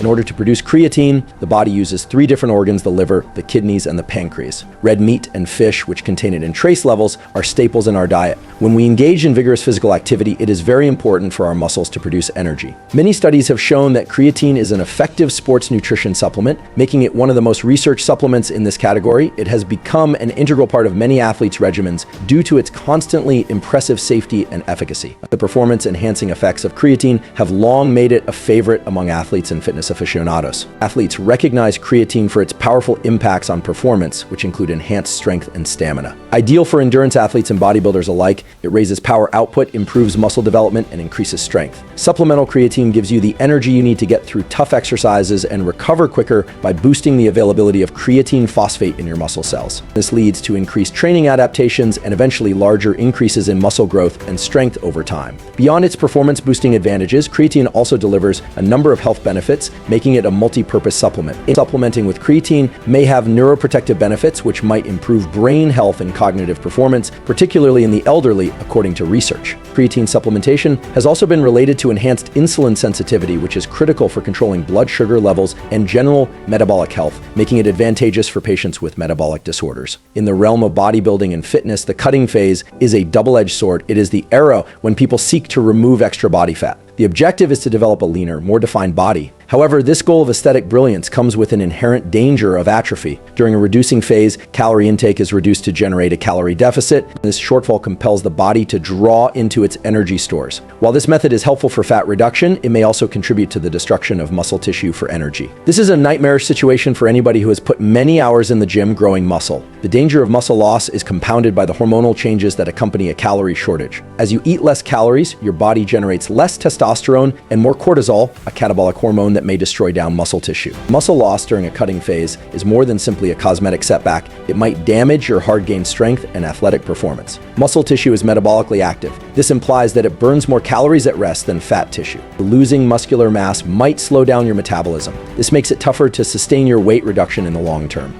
In order to produce creatine, the body uses 3 different organs: the liver, the kidneys, and the pancreas. Red meat and fish, which contain it in trace levels, are staples in our diet. When we engage in vigorous physical activity, it is very important for our muscles to produce energy. Many studies have shown that creatine is an effective sports nutrition supplement, making it one of the most researched supplements in this category. It has become an integral part of many athletes' regimens due to its constantly impressive safety and efficacy. The performance-enhancing effects of creatine have long made it a favorite among athletes and fitness aficionados. Athletes recognize creatine for its powerful impacts on performance, which include enhanced strength and stamina. Ideal for endurance athletes and bodybuilders alike, it raises power output, improves muscle development, and increases strength. Supplemental creatine gives you the energy you need to get through tough exercises and recover quicker by boosting the availability of creatine phosphate in your muscle cells. This leads to increased training adaptations and eventually larger increases in muscle growth and strength over time. Beyond its performance-boosting advantages, creatine also delivers a number of health benefits, making it a multi-purpose supplement. Supplementing with creatine may have neuroprotective benefits, which might improve brain health and cognitive performance, particularly in the elderly, according to research. Creatine supplementation has also been related to enhanced insulin sensitivity, which is critical for controlling blood sugar levels and general metabolic health, making it advantageous for patients with metabolic disorders. In the realm of bodybuilding and fitness, the cutting phase is a double-edged sword. It is the era when people seek to remove extra body fat. The objective is to develop a leaner, more defined body. However, this goal of aesthetic brilliance comes with an inherent danger of atrophy. During a reducing phase, calorie intake is reduced to generate a calorie deficit. This shortfall compels the body to draw into its energy stores. While this method is helpful for fat reduction, it may also contribute to the destruction of muscle tissue for energy. This is a nightmarish situation for anybody who has put many hours in the gym growing muscle. The danger of muscle loss is compounded by the hormonal changes that accompany a calorie shortage. As you eat less calories, your body generates less testosterone and more cortisol, a catabolic hormone that may destroy down muscle tissue. Muscle loss during a cutting phase is more than simply a cosmetic setback. It might damage your hard-gained strength and athletic performance. Muscle tissue is metabolically active. This implies that it burns more calories at rest than fat tissue. Losing muscular mass might slow down your metabolism. This makes it tougher to sustain your weight reduction in the long term.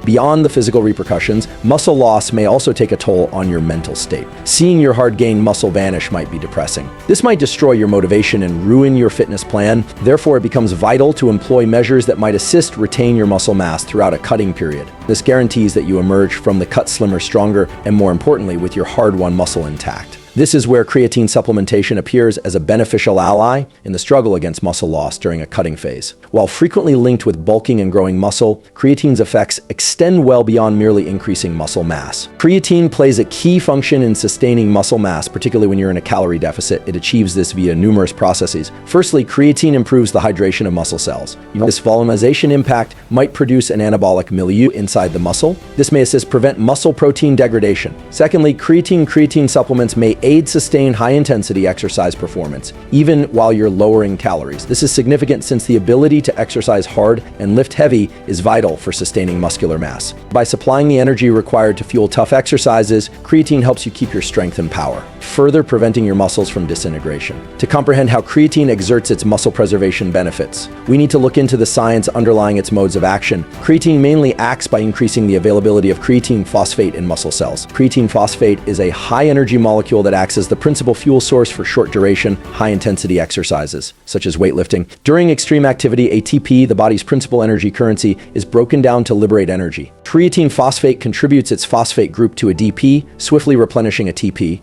Beyond the physical repercussions, muscle loss may also take a toll on your mental state. Seeing your hard-gained muscle vanish might be depressing. This might destroy your motivation and ruin your fitness plan. Therefore, it becomes vital to employ measures that might assist retain your muscle mass throughout a cutting period. This guarantees that you emerge from the cut slimmer, stronger, and more importantly, with your hard-won muscle intact. This is where creatine supplementation appears as a beneficial ally in the struggle against muscle loss during a cutting phase. While frequently linked with bulking and growing muscle, creatine's effects extend well beyond merely increasing muscle mass. Creatine plays a key function in sustaining muscle mass, particularly when you're in a calorie deficit. It achieves this via numerous processes. Firstly, creatine improves the hydration of muscle cells. This volumization impact might produce an anabolic milieu inside the muscle. This may assist prevent muscle protein degradation. Secondly, creatine supplements may aid sustained high-intensity exercise performance, even while you're lowering calories. This is significant since the ability to exercise hard and lift heavy is vital for sustaining muscular mass. By supplying the energy required to fuel tough exercises, creatine helps you keep your strength and power, further preventing your muscles from disintegration. To comprehend how creatine exerts its muscle preservation benefits, we need to look into the science underlying its modes of action. Creatine mainly acts by increasing the availability of creatine phosphate in muscle cells. Creatine phosphate is a high-energy molecule that acts as the principal fuel source for short-duration, high-intensity exercises, such as weightlifting. During extreme activity, ATP, the body's principal energy currency, is broken down to liberate energy. Creatine phosphate contributes its phosphate group to ADP, swiftly replenishing ATP.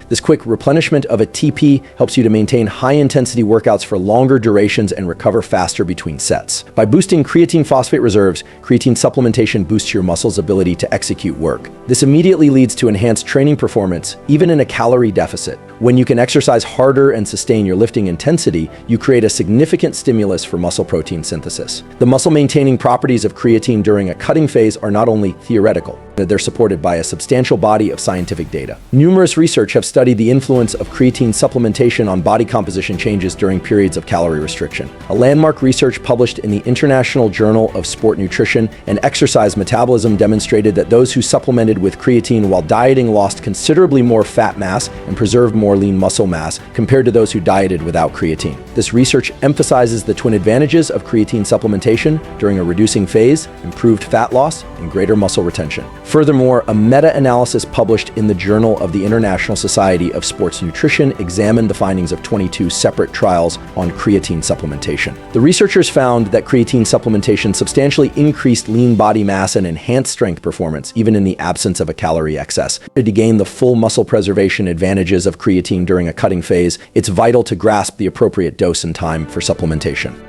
This quick replenishment of ATP helps you to maintain high-intensity workouts for longer durations and recover faster between sets. By boosting creatine phosphate reserves, creatine supplementation boosts your muscles' ability to execute work. This immediately leads to enhanced training performance, even in a calorie deficit. When you can exercise harder and sustain your lifting intensity, you create a significant stimulus for muscle protein synthesis. The muscle-maintaining properties of creatine during a cutting phase are not only theoretical, they're supported by a substantial body of scientific data. Numerous research have studied the influence of creatine supplementation on body composition changes during periods of calorie restriction. A landmark research published in the International Journal of Sport Nutrition and Exercise Metabolism demonstrated that those who supplemented with creatine while dieting lost considerably more fat mass and preserved more lean muscle mass compared to those who dieted without creatine. This research emphasizes the twin advantages of creatine supplementation during a reducing phase: improved fat loss and greater muscle retention. Furthermore, a meta-analysis published in the Journal of the International Society of Sports Nutrition examined the findings of 22 separate trials on creatine supplementation. The researchers found that creatine supplementation substantially increased lean body mass and enhanced strength performance, even in the absence of a calorie excess. To gain the full muscle preservation advantages of creatine during a cutting phase, it's vital to grasp the appropriate dose and time for supplementation.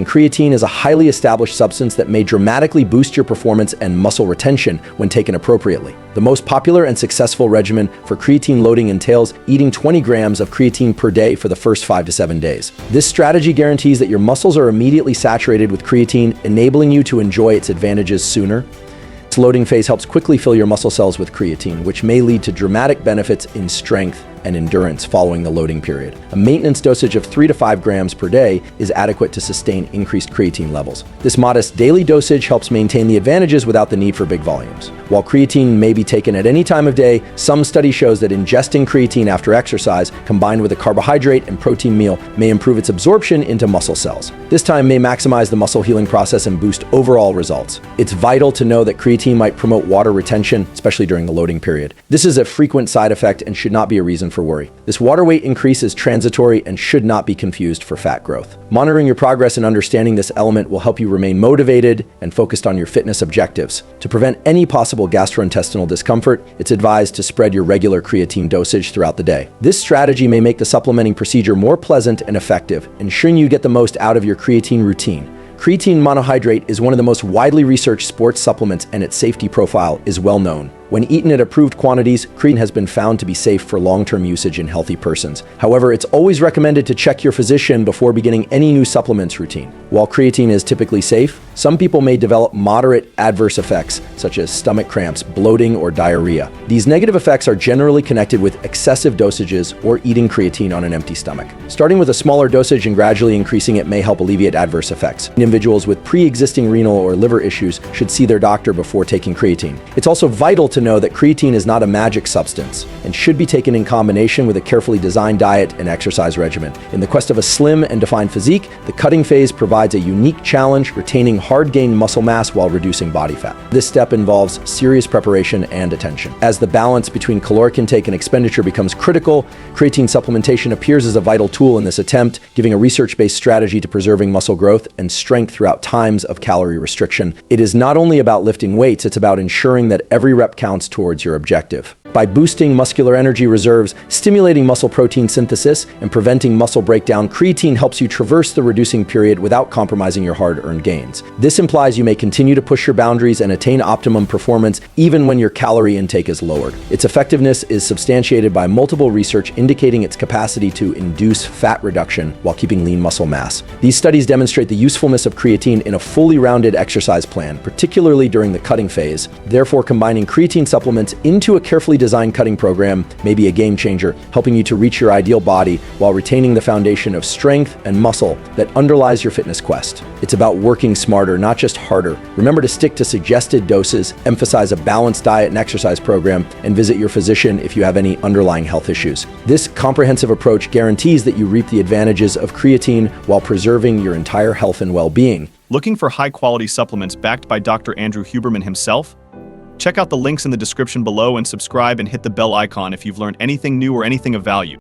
Creatine is a highly established substance that may dramatically boost your performance and muscle retention when taken appropriately. The most popular and successful regimen for creatine loading entails eating 20 grams of creatine per day for the first 5 to 7 days. This strategy guarantees that your muscles are immediately saturated with creatine, enabling you to enjoy its advantages sooner. This loading phase helps quickly fill your muscle cells with creatine, which may lead to dramatic benefits in strength and endurance following the loading period. A maintenance dosage of 3 to 5 grams per day is adequate to sustain increased creatine levels. This modest daily dosage helps maintain the advantages without the need for big volumes. While creatine may be taken at any time of day, some study shows that ingesting creatine after exercise, combined with a carbohydrate and protein meal, may improve its absorption into muscle cells. This time may maximize the muscle healing process and boost overall results. It's vital to know that creatine might promote water retention, especially during the loading period. This is a frequent side effect and should not be a reason for worry. This water weight increase is transitory and should not be confused for fat growth. Monitoring your progress and understanding this element will help you remain motivated and focused on your fitness objectives. To prevent any possible gastrointestinal discomfort, it's advised to spread your regular creatine dosage throughout the day. This strategy may make the supplementing procedure more pleasant and effective, ensuring you get the most out of your creatine routine. Creatine monohydrate is one of the most widely researched sports supplements, and its safety profile is well known. When eaten at approved quantities, creatine has been found to be safe for long-term usage in healthy persons. However, it's always recommended to check your physician before beginning any new supplements routine. While creatine is typically safe, some people may develop moderate adverse effects, such as stomach cramps, bloating, or diarrhea. These negative effects are generally connected with excessive dosages or eating creatine on an empty stomach. Starting with a smaller dosage and gradually increasing it may help alleviate adverse effects. Individuals with pre-existing renal or liver issues should see their doctor before taking creatine. It's also vital to know that creatine is not a magic substance and should be taken in combination with a carefully designed diet and exercise regimen. In the quest of a slim and defined physique, the cutting phase provides a unique challenge, retaining hard-gained muscle mass while reducing body fat. This step involves serious preparation and attention. As the balance between caloric intake and expenditure becomes critical, creatine supplementation appears as a vital tool in this attempt, giving a research-based strategy to preserving muscle growth and strength throughout times of calorie restriction. It is not only about lifting weights, it's about ensuring that every rep counts towards your objective. By boosting muscular energy reserves, stimulating muscle protein synthesis, and preventing muscle breakdown, creatine helps you traverse the reducing period without compromising your hard-earned gains. This implies you may continue to push your boundaries and attain optimum performance even when your calorie intake is lowered. Its effectiveness is substantiated by multiple research indicating its capacity to induce fat reduction while keeping lean muscle mass. These studies demonstrate the usefulness of creatine in a fully rounded exercise plan, particularly during the cutting phase. Therefore, combining creatine supplements into a carefully designed cutting program may be a game changer, helping you to reach your ideal body while retaining the foundation of strength and muscle that underlies your fitness quest. It's about working smarter, not just harder. Remember to stick to suggested doses, emphasize a balanced diet and exercise program, and visit your physician if you have any underlying health issues. This comprehensive approach guarantees that you reap the advantages of creatine while preserving your entire health and well-being. Looking for high-quality supplements backed by Dr. Andrew Huberman himself? Check out the links in the description below and subscribe and hit the bell icon if you've learned anything new or anything of value.